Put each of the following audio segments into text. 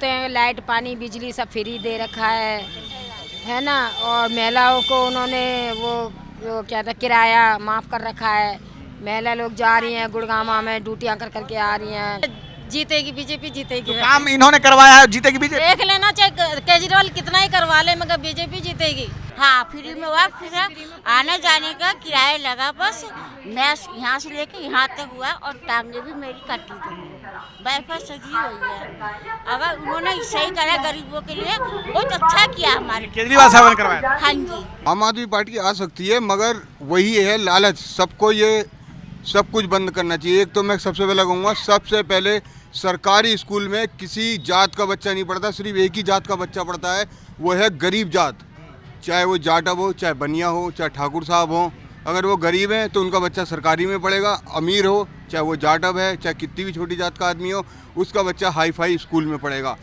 होते हैं, लाइट पानी बिजली सब फ्री दे रखा है ना। और महिलाओं को उन्होंने वो क्या था, किराया माफ़ कर रखा है। महिला लोग जा रही हैं गुड़गांव में, ड्यूटियाँ कर करके आ रही हैं। जीतेगी बीजेपी, जीतेगी। तो काम इन्होंने करवाया है, जीतेगी बीजेपी। देख लेना, चाहे केजरीवाल कितना ही करवा ले, मगर बीजेपी जीतेगी। हाँ, फ्री में हुआ, फिर आने जाने का किराया लगा, बस मैं यहाँ से लेके यहाँ तक हुआ और टांगे भी मेरी कटी गई, वाईफाई सजी हुई है। अगर उन्होंने सही करा गरीबों के लिए, बहुत अच्छा किया हमारे केजरीवाल साहब ने करवाया। हाँ जी। आम आदमी पार्टी आ सकती है, मगर वही है लालच, सबको ये सब कुछ बंद करना चाहिए। एक तो मैं सबसे पहले कहूँगा, सबसे पहले सरकारी स्कूल में किसी जात का बच्चा नहीं पढ़ता, सिर्फ एक ही जात का बच्चा पढ़ता है, वो है गरीब जात। चाहे वो जाटव हो, चाहे बनिया हो, चाहे ठाकुर साहब हो। अगर वो गरीब हैं तो उनका बच्चा सरकारी में पढ़ेगा। अमीर हो, चाहे वो जाटव है, चाहे कितनी भी छोटी जात का आदमी हो, उसका बच्चा हाई फाई स्कूल में पढ़ेगा।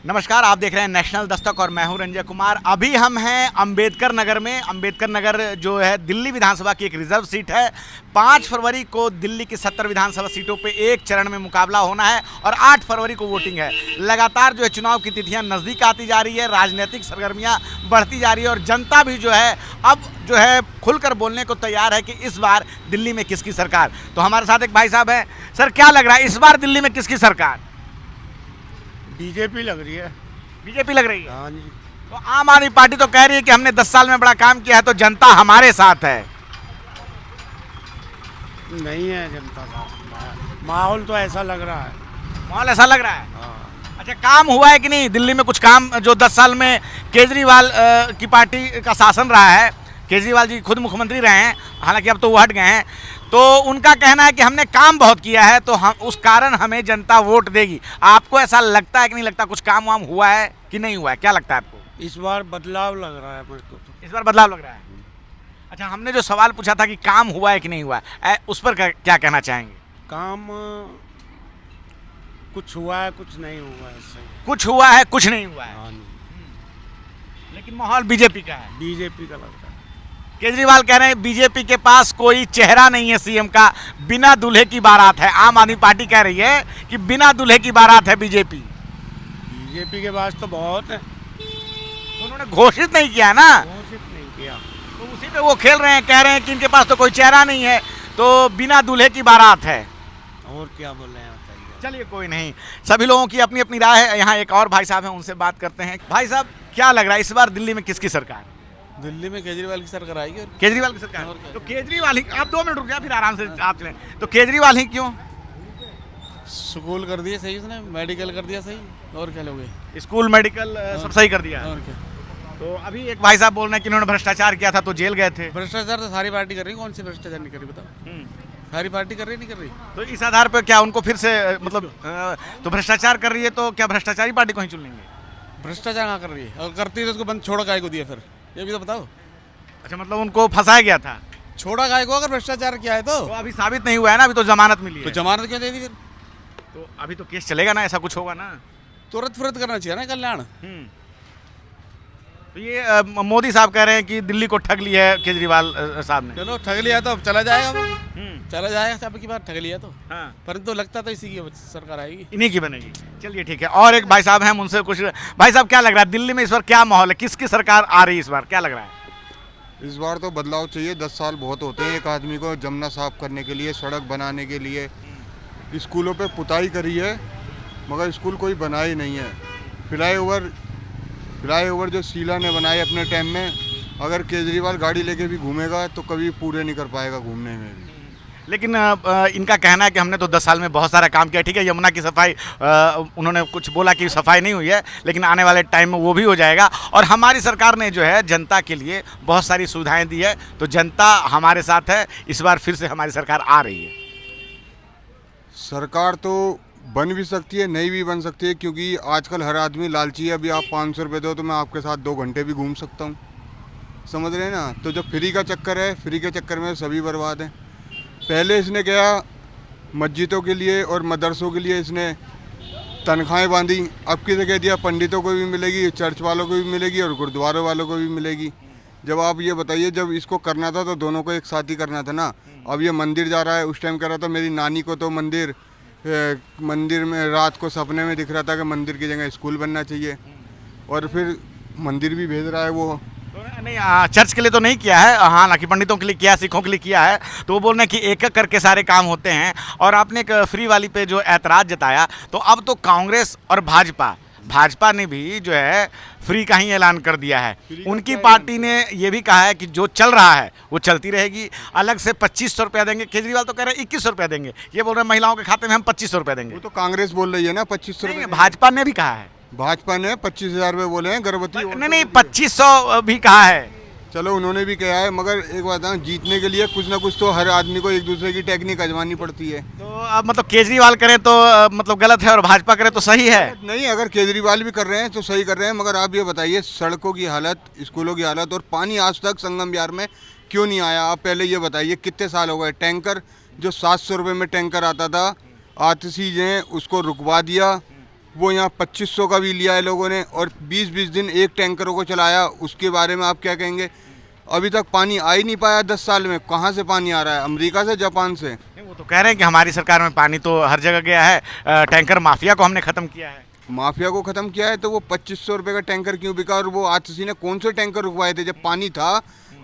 नमस्कार, आप देख रहे हैं नेशनल दस्तक और मैं हूं रंजय कुमार। अभी हम हैं अंबेडकर नगर में। अंबेडकर नगर जो है दिल्ली विधानसभा की एक रिजर्व सीट है। 5 फरवरी को दिल्ली की 70 विधानसभा सीटों पे एक चरण में मुकाबला होना है और 8 फरवरी को वोटिंग है। लगातार जो है चुनाव की तिथियां नज़दीक आती जा रही है, राजनीतिक सरगर्मियां बढ़ती जा रही है और जनता भी जो है अब जो है खुलकर बोलने को तैयार है कि इस बार दिल्ली में किसकी सरकार। तो हमारे साथ एक भाई साहब हैं। सर, क्या लग रहा है इस बार दिल्ली में किसकी सरकार? बीजेपी लग रही है। बीजेपी लग रही है। हाँ जी। तो आम आदमी पार्टी तो कह रही है कि हमने 10 साल में बड़ा काम किया है, तो जनता हमारे साथ है। नहीं है जनता का माहौल, तो ऐसा लग रहा है। माहौल ऐसा लग रहा है। हाँ। अच्छा, काम हुआ है कि नहीं दिल्ली में? कुछ काम जो 10 साल में केजरीवाल की पार्टी का शासन रहा है, केजरीवाल जी खुद मुख्यमंत्री रहे हैं, हालांकि अब तो वो हट गए हैं, तो उनका कहना है कि हमने काम बहुत किया है, तो हम उस कारण हमें जनता वोट देगी। आपको ऐसा लगता है कि नहीं लगता? कुछ काम वाम हुआ है कि नहीं हुआ है? क्या लगता है आपको? इस बार बदलाव लग रहा है मेरे को तो। इस बार बदलाव लग रहा है। अच्छा, हमने जो सवाल पूछा था कि काम हुआ है कि नहीं हुआ है, उस पर क्या कहना चाहेंगे? काम कुछ हुआ है, कुछ नहीं हुआ है। सही। कुछ हुआ है, कुछ नहीं हुआ है। हाँ जी। लेकिन माहौल बीजेपी का है। बीजेपी का लग रहा है। केजरीवाल कह रहे हैं बीजेपी के पास कोई चेहरा नहीं है सीएम का, बिना दूल्हे की बारात है। आम आदमी पार्टी कह रही है कि बिना दूल्हे की बारात है बीजेपी। बीजेपी के पास तो बहुत है। उन्होंने घोषित नहीं किया ना, घोषित नहीं किया, तो उसी पे वो खेल रहे हैं, कह रहे हैं कि इनके पास तो कोई चेहरा नहीं है, तो बिना दूल्हे की बारात है। और क्या बोल रहे हैं बताइए। चलिए, कोई नहीं, सभी लोगों की अपनी अपनी राय है। यहाँ एक और भाई साहब हैं, उनसे बात करते हैं। भाई साहब, क्या लग रहा है इस बार दिल्ली में किसकी सरकार? दिल्ली में केजरीवाल की सरकार आएगी। केजरीवाल की सरकार। तो केजरीवाल ही, आप 2 मिनट रुक जाए, फिर आराम से आप चलें। तो केजरीवाल ही क्यों? स्कूल कर दिए सही उसने, मेडिकल कर दिया सही, और क्या लोगे? स्कूल मेडिकल सब सही कर दिया। और क्या। तो अभी एक भाई साहब बोल रहे हैं कि इन्होंने भ्रष्टाचार किया था तो जेल गए थे। भ्रष्टाचार तो सारी पार्टी कर रही है, कौन सी भ्रष्टाचार नहीं कर रही बताओ? सारी पार्टी कर रही नहीं कर रही? तो इस आधार पर क्या उनको फिर से मतलब तो भ्रष्टाचार कर रही है, तो क्या भ्रष्टाचारी पार्टी को ही चुन लेंगे? भ्रष्टाचार कहाँ कर रही है? और करती है तो उसको बंद छोड़ा गाय को दिया, फिर ये भी तो बताओ। अच्छा, मतलब उनको फंसाया गया था। छोड़ा गाय को अगर भ्रष्टाचार किया है तो अभी साबित नहीं हुआ है ना, अभी तो जमानत मिली तो है। जमानत क्यों दे दी फिर? तो अभी तो केस चलेगा ना, ऐसा कुछ होगा ना। तुरंत फुरत करना चाहिए ना कल्याण। तो ये मोदी साहब कह रहे हैं कि दिल्ली को ठग लिया है केजरीवाल साहब ने। चलो ठग लिया तो अब चला जाएगा वो। चला जाएगा, अब की बार ठग लिया तो। हाँ। परंतु लगता तो इसी की सरकार आएगी, इन्हीं की बनेगी। चलिए ठीक है। और एक भाई साहब हैं, उनसे कुछ। भाई साहब, क्या लग रहा है दिल्ली में इस बार क्या माहौल है? किसकी सरकार आ रही है इस बार? क्या लग रहा है? इस बार तो बदलाव चाहिए। 10 साल बहुत होते हैं एक आदमी को जमना साफ करने के लिए, सड़क बनाने के लिए। स्कूलों पे पुताई करी है, मगर स्कूल कोई बना ही नहीं है। फ्लाईओवर जो शीला ने बनाए अपने टाइम में, अगर केजरीवाल गाड़ी लेके भी घूमेगा तो कभी पूरे नहीं कर पाएगा घूमने में भी। लेकिन इनका कहना है कि हमने तो 10 साल में बहुत सारा काम किया। ठीक है, यमुना की सफाई उन्होंने कुछ बोला कि सफाई नहीं हुई है, लेकिन आने वाले टाइम में वो भी हो जाएगा। और हमारी सरकार ने जो है जनता के लिए बहुत सारी सुविधाएं दी है, तो जनता हमारे साथ है। इस बार फिर से हमारी सरकार आ रही है। सरकार तो बन भी सकती है, नहीं भी बन सकती है, क्योंकि आजकल हर आदमी लालची है। अभी आप 500 रुपये दो तो मैं आपके साथ 2 घंटे भी घूम सकता हूँ, समझ रहे हैं ना। तो जो फ्री का चक्कर है, फ्री के चक्कर में सभी बर्बाद हैं। पहले इसने क्या मस्जिदों के लिए और मदरसों के लिए इसने तनख्वाहें बांधी, अब की जगह दिया पंडितों को भी मिलेगी, चर्च वालों को भी मिलेगी और गुरुद्वारों वालों को भी मिलेगी। जब आप ये बताइए, जब इसको करना था तो दोनों को एक साथ ही करना था ना। अब ये मंदिर जा रहा है, उस टाइम कह रहा था मेरी नानी को तो मंदिर में रात को सपने में दिख रहा था कि मंदिर की जगह स्कूल बनना चाहिए, और फिर मंदिर भी भेज रहा है वो। तो नहीं, चर्च के लिए तो नहीं किया है, हालांकि पंडितों के लिए किया, सिखों के लिए किया है। तो वो बोल रहे हैं कि एक एक करके सारे काम होते हैं। और आपने एक फ्री वाली पे जो ऐतराज़ जताया, तो अब तो कांग्रेस और भाजपा ने भी जो है फ्री का ही ऐलान कर दिया है। उनकी पार्टी ने ये भी कहा है कि जो चल रहा है वो चलती रहेगी। अलग से 2500 रुपया देंगे। केजरीवाल तो कह रहे हैं 2100 रुपया देंगे, ये बोल रहे हैं महिलाओं के खाते में हम 2500 रुपया देंगे। वो तो कांग्रेस बोल रही है ना 2500 रुपये। भाजपा ने भी कहा है, भाजपा ने 25,000 रुपये बोले हैं गर्भवती। नहीं 2500 भी कहा है। चलो उन्होंने भी कहा है, मगर एक बात है, जीतने के लिए कुछ ना कुछ तो हर आदमी को एक दूसरे की टेक्निक आजमानी पड़ती है। तो अब मतलब केजरीवाल करें तो मतलब गलत है और भाजपा करे तो सही है? नहीं, अगर केजरीवाल भी कर रहे हैं तो सही कर रहे हैं, मगर आप ये बताइए सड़कों की हालत, स्कूलों की हालत, और पानी आज तक संगम बिहार में क्यों नहीं आया? आप पहले ये बताइए, कितने साल हो गए? टैंकर जो 700 रुपये में टैंकर आता था, आतिशी ने उसको रुकवा दिया, वो यहाँ 2500 का भी लिया है लोगों ने, और 20-20 दिन एक टैंकरों को चलाया। उसके बारे में आप क्या कहेंगे? अभी तक पानी आ ही नहीं पाया 10 साल में। कहाँ से पानी आ रहा है? अमेरिका से, जापान से। वो तो कह रहे हैं कि हमारी सरकार में पानी तो हर जगह गया है, टैंकर माफिया को हमने ख़त्म किया है। माफिया को ख़त्म किया है तो वो 2500 रुपये का टैंकर क्यों बिका? और वो आतिशी ने कौन से टैंकर रुकवाए थे जब पानी था?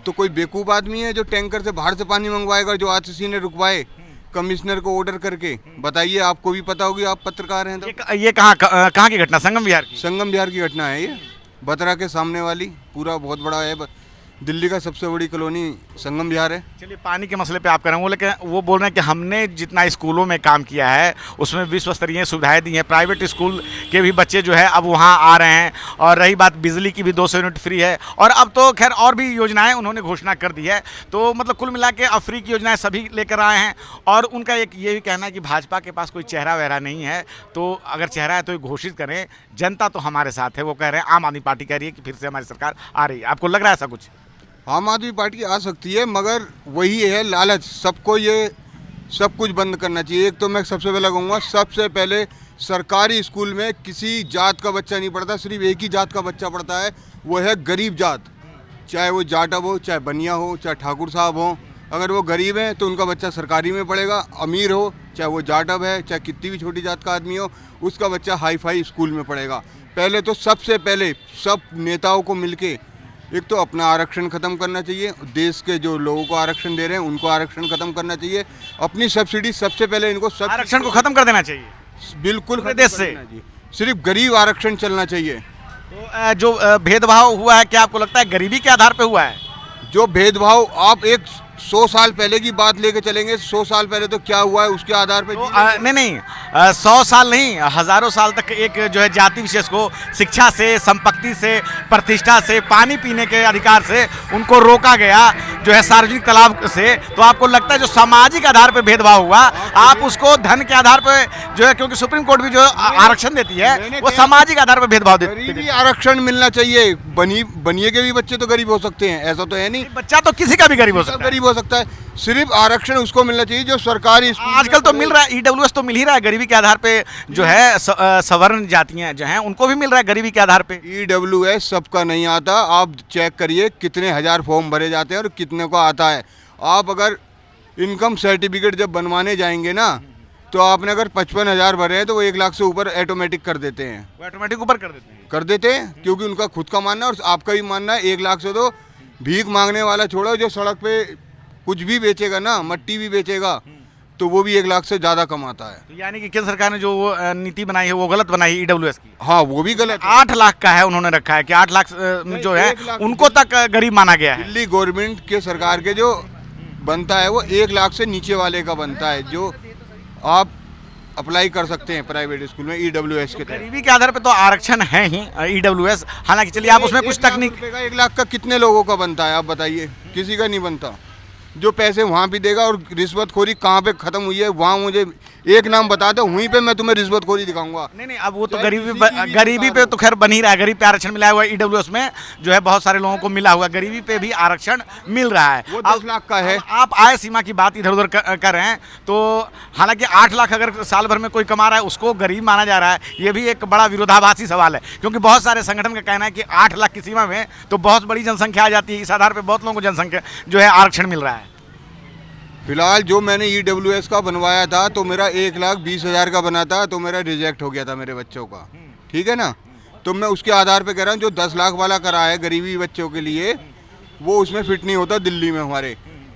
तो कोई बेवकूफ़ आदमी है जो टैंकर से बाहर से पानी मंगवाएगा, जो आतिशी ने रुकवाए कमिश्नर को ऑर्डर करके? बताइए, आपको भी पता होगी, आप पत्रकार हैं तो। ये कहाँ की घटना? संगम बिहार की? संगम बिहार की घटना है ये, बतरा के सामने वाली। पूरा बहुत बड़ा है, दिल्ली का सबसे बड़ी कॉलोनी संगम बिहार है। चलिए, पानी के मसले पे आप कह रहे हैं, लेकिन वो बोल रहे हैं कि हमने जितना स्कूलों में काम किया है उसमें विश्व स्तरीय सुविधाएं दी हैं। प्राइवेट स्कूल के भी बच्चे जो है अब वहाँ आ रहे हैं। और रही बात बिजली की, भी 200 यूनिट फ्री है। और अब तो खैर और भी योजनाएं उन्होंने घोषणा कर दी है। तो मतलब कुल मिला के अब फ्री की योजनाएं सभी लेकर आए हैं। और उनका एक ये भी कहना है कि भाजपा के पास कोई चेहरा वहरा नहीं है, तो अगर चेहरा है तो ये घोषित करें। जनता तो हमारे साथ है, वो कह रहे हैं। आम आदमी पार्टी कह रही है कि फिर से हमारी सरकार आ रही है। आपको लग रहा है ऐसा कुछ? आम आदमी पार्टी आ सकती है, मगर वही है लालच। सबको ये सब कुछ बंद करना चाहिए। एक तो मैं सबसे पहले कहूँगा, सबसे पहले सरकारी स्कूल में किसी जात का बच्चा नहीं पढ़ता, सिर्फ एक ही जात का बच्चा पढ़ता है, वो है गरीब जात। चाहे वो जाटव हो, चाहे बनिया हो, चाहे ठाकुर साहब हो। अगर वो गरीब हैं तो उनका बच्चा सरकारी में पढ़ेगा। अमीर हो, चाहे वो जाटव है, चाहे कितनी भी छोटी जात का आदमी हो, उसका बच्चा हाई फाई स्कूल में पढ़ेगा। पहले तो सबसे पहले सब नेताओं को मिलके एक तो अपना आरक्षण ख़त्म करना चाहिए, देश के जो लोगों को आरक्षण दे रहे हैं उनको आरक्षण ख़त्म करना चाहिए। अपनी सब्सिडी सबसे पहले इनको आरक्षण को ख़त्म कर देना चाहिए, बिल्कुल पूरे देश से। सिर्फ गरीब आरक्षण चलना चाहिए। तो जो भेदभाव हुआ है, क्या आपको लगता है गरीबी के आधार पे हुआ है? जो भेदभाव, आप एक 100 साल पहले की बात लेके चलेंगे, 100 साल पहले तो क्या हुआ है उसके आधार पे? तो, नहीं 100 साल नहीं, हजारों साल तक एक जो है जाति विशेष को शिक्षा से, संपत्ति से, प्रतिष्ठा से, पानी पीने के अधिकार से उनको रोका गया, जो है सार्वजनिक तालाब से। तो आपको लगता है जो सामाजिक आधार पे भेदभाव हुआ, आप उसको धन के आधार पे जो है, क्योंकि सुप्रीम कोर्ट भी जो आरक्षण देती है वो सामाजिक आधार पर भेदभाव देती है। गरीबी आरक्षण मिलना चाहिए। बनिए के भी बच्चे तो गरीब हो सकते हैं, ऐसा तो है नहीं। बच्चा तो किसी का भी गरीब हो सकता है, हो सकता है। सिर्फ आरक्षण उसको मिलना चाहिए जो सरकारी आजकल तो मिल रहा है। ईडब्ल्यूएस तो मिल ही रहा है गरीबी के आधार पे, जो है सवर्ण जातियां जो हैं उनको भी मिल रहा है गरीबी के आधार पे। ईडब्ल्यूएस सबका नहीं आता। आप चेक करिए कितने हजार फॉर्म भरे जाते हैं और कितने को आता है। आप अगर इनकम सर्टिफिकेट जब बनवाने जाएंगे ना, तो आपने अगर 55,000 भरे हैं तो वो 1 लाख से ऊपर ऑटोमेटिक कर देते हैं। वो ऑटोमेटिक ऊपर कर देते हैं क्योंकि उनका खुद का मानना है और आपका भी मानना है। 1 लाख से तो भीख मांगने वाला छोड़ो, जो सड़क पे कुछ भी बेचेगा ना, मट्टी भी बेचेगा, तो वो भी 1 लाख से ज़्यादा कमाता है। तो यानी कि केंद्र सरकार ने जो वो नीति बनाई है वो गलत बनाई है ईडब्ल्यूएस की। हाँ, वो भी गलत। 8 लाख का है, उन्होंने रखा है कि 8 लाख जो है उनको तक गरीब माना गया है। दिल्ली गवर्नमेंट के सरकार के जो बनता है वो 1 लाख से नीचे वाले का बनता है, जो आप अप्लाई कर सकते हैं प्राइवेट स्कूल में ईडब्ल्यूएस के तहत। गरीबी के आधार पे तो आरक्षण है ही ईडब्ल्यूएस। हालांकि चलिए आप उसमें कुछ तकनीक। 1 लाख का कितने लोगों का बनता है आप बताइए? किसी का नहीं बनता। जो पैसे वहाँ भी देगा, और रिश्वतखोरी कहाँ पे ख़त्म हुई है वहाँ मुझे एक नाम बता दो, वहीं पे मैं तुम्हें रिश्वतखोरी दिखाऊंगा। नहीं, अब वो तो चाहे गरीबी किसी की भी गरीबी पे सरकार तो खैर बन ही रहा है। गरीब पे आरक्षण मिला हुआ है, ईडब्ल्यूएस में जो है बहुत सारे लोगों को मिला हुआ, गरीबी पे भी आरक्षण मिल रहा है। वो अब- 10 लाख का है। अब आप आय सीमा की बात इधर उधर कर रहे हैं, तो हालांकि 8 लाख अगर साल भर में कोई कमा रहा है उसको गरीब माना जा रहा है, ये भी एक बड़ा विरोधाभासी सवाल है, क्योंकि बहुत सारे संगठन का कहना है कि 8 लाख की सीमा में तो बहुत बड़ी जनसंख्या आ जाती है, इस आधार पर बहुत लोगों को जनसंख्या जो है आरक्षण मिल रहा है। फिलहाल जो मैंने EWS का बनवाया था तो मेरा 1,20,000 का बना था, तो मेरा रिजेक्ट हो गया था मेरे बच्चों का, ठीक है ना। तो मैं उसके आधार पे कह रहा हूँ जो 10 लाख वाला करा है गरीबी बच्चों के लिए, वो उसमें फिट नहीं होता दिल्ली में हमारे।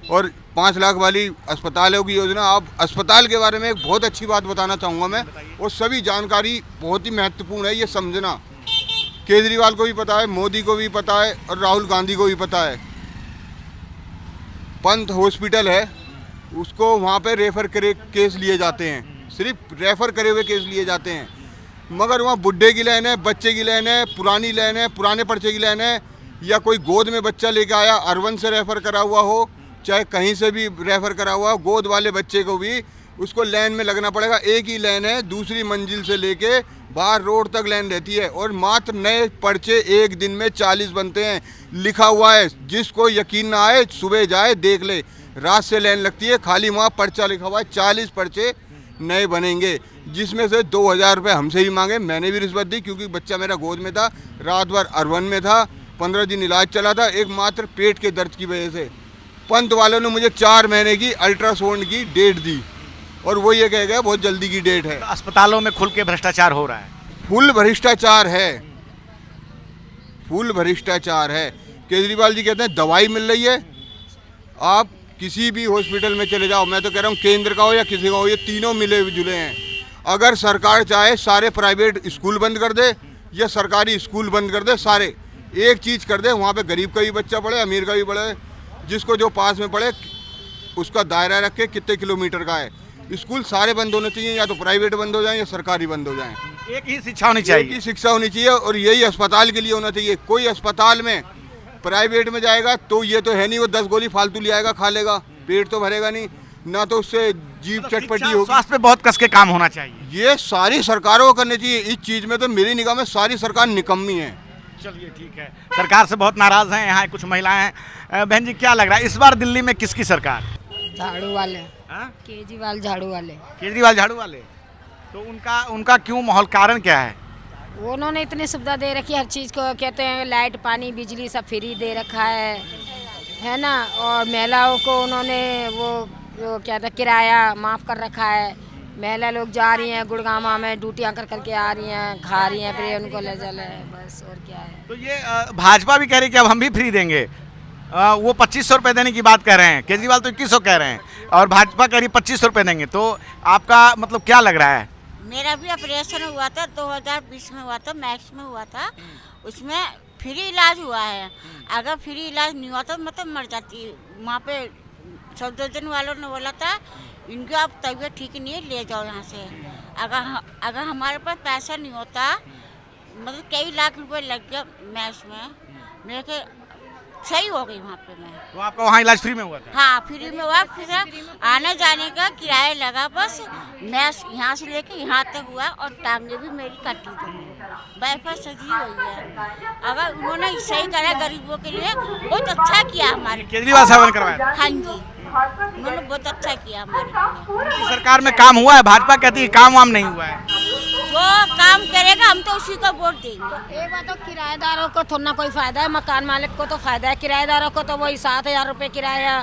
और 5 लाख वाली अस्पतालों की योजना, अब अस्पताल के बारे में एक बहुत अच्छी बात बताना चाहूँगा मैं, और सभी जानकारी बहुत ही महत्वपूर्ण है ये समझना। केजरीवाल को भी पता है, मोदी को भी पता है, और राहुल गांधी को भी पता है। पंत हॉस्पिटल है, उसको वहाँ पे रेफ़र करे केस लिए जाते हैं, सिर्फ रेफ़र करे हुए केस लिए जाते हैं, मगर वहाँ बुढ़े की लाइन है, बच्चे की लाइन है, पुरानी लाइन है, पुराने पर्चे की लाइन है, या कोई गोद में बच्चा लेके आया, अर्बन से रेफ़र करा हुआ हो, चाहे कहीं से भी रेफ़र करा हुआ हो, गोद वाले बच्चे को भी उसको लाइन में लगना पड़ेगा। एक ही लाइन है, दूसरी मंजिल से लेके बाहर रोड तक लाइन रहती है, और मात्र नए पर्चे एक दिन में 40 बनते हैं। लिखा हुआ है, जिसको यकीन ना आए सुबह जाए देख ले, रात से लाइन लगती है, खाली वहाँ पर्चा लिखा हुआ है, 40 पर्चे नए बनेंगे, जिसमें से 2,000 रुपये हमसे ही मांगे। मैंने भी रिश्वत दी, क्योंकि बच्चा मेरा गोद में था, रात भर अर्बन में था, 15 दिन इलाज चला था, एक मात्र पेट के दर्द की वजह से। पंत वालों ने मुझे 4 महीने की अल्ट्रासाउंड की डेट दी, और वो ये कह गया बहुत जल्दी की डेट है। तो अस्पतालों में खुल के भ्रष्टाचार हो रहा है। फुल भ्रष्टाचार है, फुल भ्रष्टाचार है। केजरीवाल जी कहते हैं दवाई मिल रही है, आप किसी भी हॉस्पिटल में चले जाओ, मैं तो कह रहा हूँ केंद्र का हो या किसी का हो, ये तीनों मिले जुले हैं। अगर सरकार चाहे सारे प्राइवेट स्कूल बंद कर दे, या सरकारी स्कूल बंद कर दे, सारे एक चीज़ कर दे, वहाँ पे गरीब का भी बच्चा पढ़े, अमीर का भी पढ़े, जिसको जो पास में पढ़े उसका दायरा रख के कितने किलोमीटर का है। स्कूल सारे बंद होने चाहिए, या तो प्राइवेट बंद हो जाएं या सरकारी बंद हो जाएं। एक ही शिक्षा होनी एक चाहिए। ही शिक्षा होनी चाहिए, और यही अस्पताल के लिए होना चाहिए। कोई अस्पताल में प्राइवेट में जाएगा तो ये तो है नहीं वो 10 गोली फालतू ले आएगा, खा लेगा, पेट तो भरेगा नहीं, ना तो उससे जीभ तो चटपटी शिक्षा और होगी। स्वास्थ्य पे बहुत कस के काम होना चाहिए। ये सारी सरकारों को करनी चाहिए। इस चीज़ में तो मेरी निगाह में सारी सरकार निकम्मी है। चलिए ठीक है, सरकार से बहुत नाराज हैं, यहाँ कुछ महिलाएं हैं। बहन जी क्या लग रहा है इस बार दिल्ली में किसकी सरकार? झाड़ू वाले, हाँ? केजरीवाल झाड़ू वाले। केजरीवाल झाड़ू वाले, तो उनका क्यों माहौल, कारण क्या है? उन्होंने इतनी सुविधा दे रखी है, हर चीज़ को कहते हैं लाइट पानी बिजली सब फ्री दे रखा है ना। और महिलाओं को उन्होंने वो क्या था किराया माफ़ कर रखा है। महिला लोग जा रही हैं गुड़गामा में, ड्यूटियाँ कर करके आ रही हैं, खा रही हैं, फिर उनको ले चले बस, और क्या है। तो ये भाजपा भी कह रही है कि अब हम भी फ्री देंगे। वो 2500 रुपये देने की बात कह रहे हैं, केजरीवाल तो 2100 कह रहे हैं, और भाजपा कह रही 2500 रुपये देंगे। तो आपका मतलब क्या लग रहा है? मेरा भी ऑपरेशन हुआ था 2020 में हुआ था, मैक्स में हुआ था, उसमें फ्री इलाज हुआ है। अगर फ्री इलाज नहीं हुआ तो मैं तो मर जाती। वहाँ पे सफदरजंग वालों ने बोला था इनकी अब तबीयत ठीक नहीं है, ले जाओ यहाँ से। अगर हमारे पास पैसा नहीं होता, मतलब कई लाख रुपए लग गया मैक्स में, मेरे के सही हो गई वहाँ पे मैं। तो आपका वहाँ इलाज फ्री में हुआ था? हाँ फ्री में हुआ, फिर आने जाने का किराया लगा बस। मैं यहाँ से लेके यहाँ तक हुआ, और टांगे भी मेरी कटी थी, बाईपास सजी हुई है। अगर उन्होंने सही करा गरीबों के लिए, बहुत अच्छा किया हमारे। केजरीवाल साहब ने करवाया था? हाँ जी, उन्होंने बहुत अच्छा किया हमारे लिए। उनकी सरकार में काम हुआ है? भाजपा कहती है काम वाम नहीं हुआ है। जो काम करेगा हम तो उसी को वोट देंगे। एक बात तो किराएदारों को थोड़ा ना कोई फायदा है, मकान मालिक को तो फायदा है, किराएदारों को तो वही 7,000 रुपये किराया,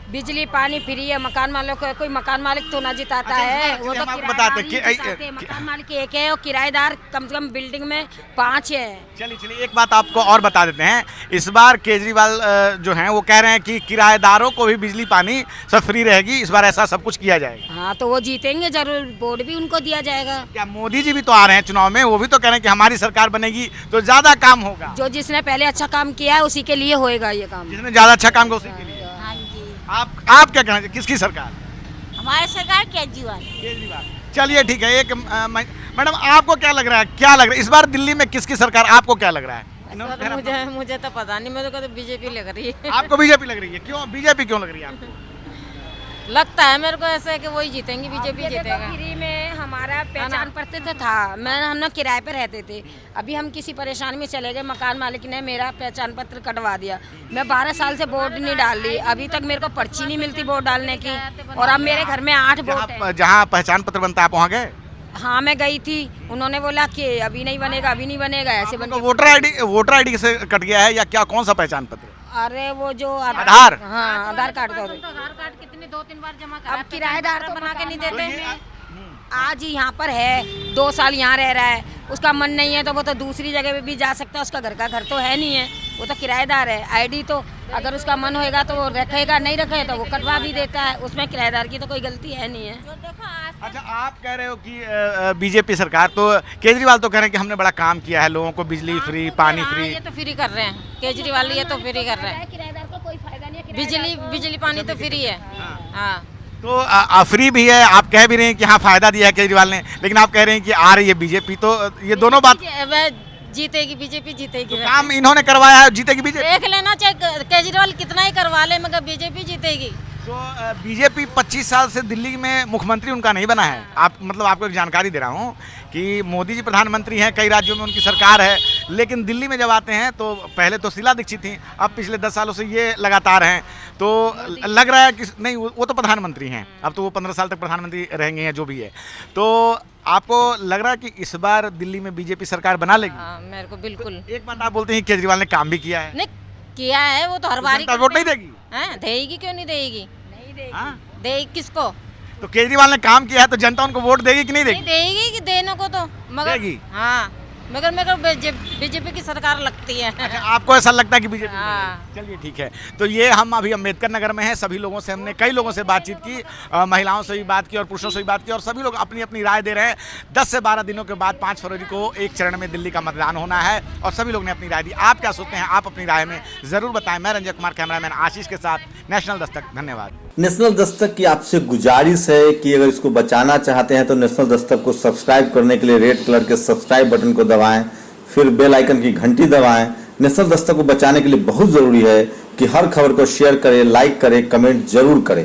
बिजली पानी फ्री है। मकान मालिक को कोई मकान मालिक तो ना जिताता है, वो तो हम आपको किराएदार बताते ही कि- जिताते हैं। मकान मालिक एक है और किराएदार कम से कम बिल्डिंग में 5 है। चलिए एक बात आपको और बता देते हैं। इस बार केजरीवाल जो हैं वो कह रहे हैं कि किराएदारों को भी बिजली पानी सब फ्री रहेगी, इस बार ऐसा सब कुछ किया जाएगा। हाँ तो वो जीतेंगे जरूर, वोट भी उनको दिया जाएगा। क्या मोदी जी भी तो आ रहे हैं चुनाव में, वो भी तो कह रहे हैं कि हमारी सरकार बनेगी तो ज्यादा काम होगा। जो जिसने पहले अच्छा काम किया है उसी के लिए होएगा ये काम। जिसने ज्यादा अच्छा काम किया उसी के लिए। हाँ जी, आप क्या कहना चाहिए, किसकी सरकार? हमारी सरकार केजरीवाल। केजरीवाल। चलिए ठीक है। एक मैडम आपको क्या लग रहा है, क्या लग रहा है इस बार दिल्ली में किसकी सरकार, आपको क्या लग रहा है? मुझे तो पता नहीं, मेरे को तो बीजेपी लग रही है। आपको बीजेपी लग रही है? क्यों बीजेपी क्यों लग रही है आपको? लगता है मेरे को ऐसे कि वही जीतेंगे, बीजेपी जीतेगा। फ्री में हमारा पहचान पत्र तो था, हम ना किराए पे रहते थे। अभी हम किसी परेशानी में चले गए, मकान मालिक ने मेरा पहचान पत्र कटवा दिया। मैं 12 साल से वोट नहीं डाल रही, अभी तक मेरे को पर्ची नहीं मिलती वोट डालने की, और अब मेरे घर में 8 वोट है। जहाँ पहचान पत्र बनता है आप वहाँ गए? हाँ मैं गई थी, उन्होंने बोला कि अभी नहीं बनेगा, अभी नहीं बनेगा, ऐसे बन तो वोटर आईडी से कट गया है या क्या, कौन सा पहचान पत्र? अरे वो जो आधार? हाँ आधार कार्ड तो आधार कार्ड कितने 2-3 बार जमा अब किराएदार तो बना के नहीं देते। आज ही यहाँ पर है, 2 साल यहाँ रह रहा है, उसका मन नहीं है तो वो तो दूसरी जगह पे भी जा सकता है, उसका घर तो है नहीं है, वो तो किराएदार है। आईडी तो अगर उसका मन होएगा तो वो रखेगा, नहीं रखेगा तो वो कटवा भी देता है, उसमें किराएदार की तो कोई गलती है नहीं है। अच्छा, आप कह रहे हो कि बीजेपी सरकार, तो केजरीवाल तो कह रहे हैं कि हमने बड़ा काम किया है, लोगों को बिजली फ्री, पानी फ्री। ये तो फ्री कर रहे हैं केजरीवाल, ये तो फ्री कर रहे हैं। किराएदार को कोई फायदा नहीं है, बिजली पानी तो फ्री है। हाँ तो फ्री भी है, आप कह भी रहे हैं कि हाँ फायदा दिया है केजरीवाल ने, लेकिन आप कह रहे हैं कि आ रही है बीजेपी, तो ये दोनों बात। जीतेगी बीजेपी, जीतेगी। तो काम इन्होंने करवाया है, जीतेगी बीजेपी। देख लेना, चाहे केजरीवाल कितना ही करवा ले, मगर बीजेपी जीतेगी। तो बीजेपी 25 साल से दिल्ली में मुख्यमंत्री उनका नहीं बना है। आप मतलब आपको एक जानकारी दे रहा हूँ कि मोदी जी प्रधानमंत्री हैं, कई राज्यों में उनकी सरकार है, लेकिन दिल्ली में जब आते हैं तो पहले तो शीला दीक्षित थी, अब पिछले 10 सालों से ये लगातार हैं, तो लग रहा है कि नहीं, वो तो प्रधानमंत्री हैं, अब तो वो 15 साल तक प्रधानमंत्री रहेंगे या जो भी है। तो आपको लग रहा है कि इस बार दिल्ली में बीजेपी सरकार बना लेगी? मेरे को बिल्कुल। एक बात आप बोलते हैं केजरीवाल ने काम भी किया है, नहीं किया है, वो तो हर बार वोट नहीं देगी? देगी, क्यों नहीं देगी? देगी किसको? तो केजरीवाल ने काम किया है तो जनता उनको वोट देगी कि नहीं देगी? देगी कि देने को तो, मगर देगी। हाँ, मगर मेरे को बीजेपी की सरकार लगती है। अच्छा, आपको ऐसा लगता है कि बीजेपी? हाँ। चलिए ठीक है। तो ये हम अभी अम्बेडकर नगर में हैं, सभी लोगों से हमने कई लोगों से बातचीत की, महिलाओं से भी बात की और पुरुषों से भी बात की, और सभी लोग अपनी अपनी राय दे रहे हैं। 10 से 12 दिनों के बाद 5 फरवरी को एक चरण में दिल्ली का मतदान होना है और सभी लोग ने अपनी राय दी। आप क्या सोचते हैं, आप अपनी राय में ज़रूर बताएं। मैं रंजय कुमार, कैमरामैन आशीष के साथ, नेशनल दस्तक। धन्यवाद। नेशनल दस्तक की आपसे गुजारिश है कि अगर इसको बचाना चाहते हैं तो नेशनल दस्तक को सब्सक्राइब करने के लिए रेड कलर के सब्सक्राइब बटन को दबाएं, फिर बेल आइकन की घंटी दबाएं। नेशनल दस्तक को बचाने के लिए बहुत जरूरी है कि हर खबर को शेयर करें, लाइक करें, कमेंट जरूर करें।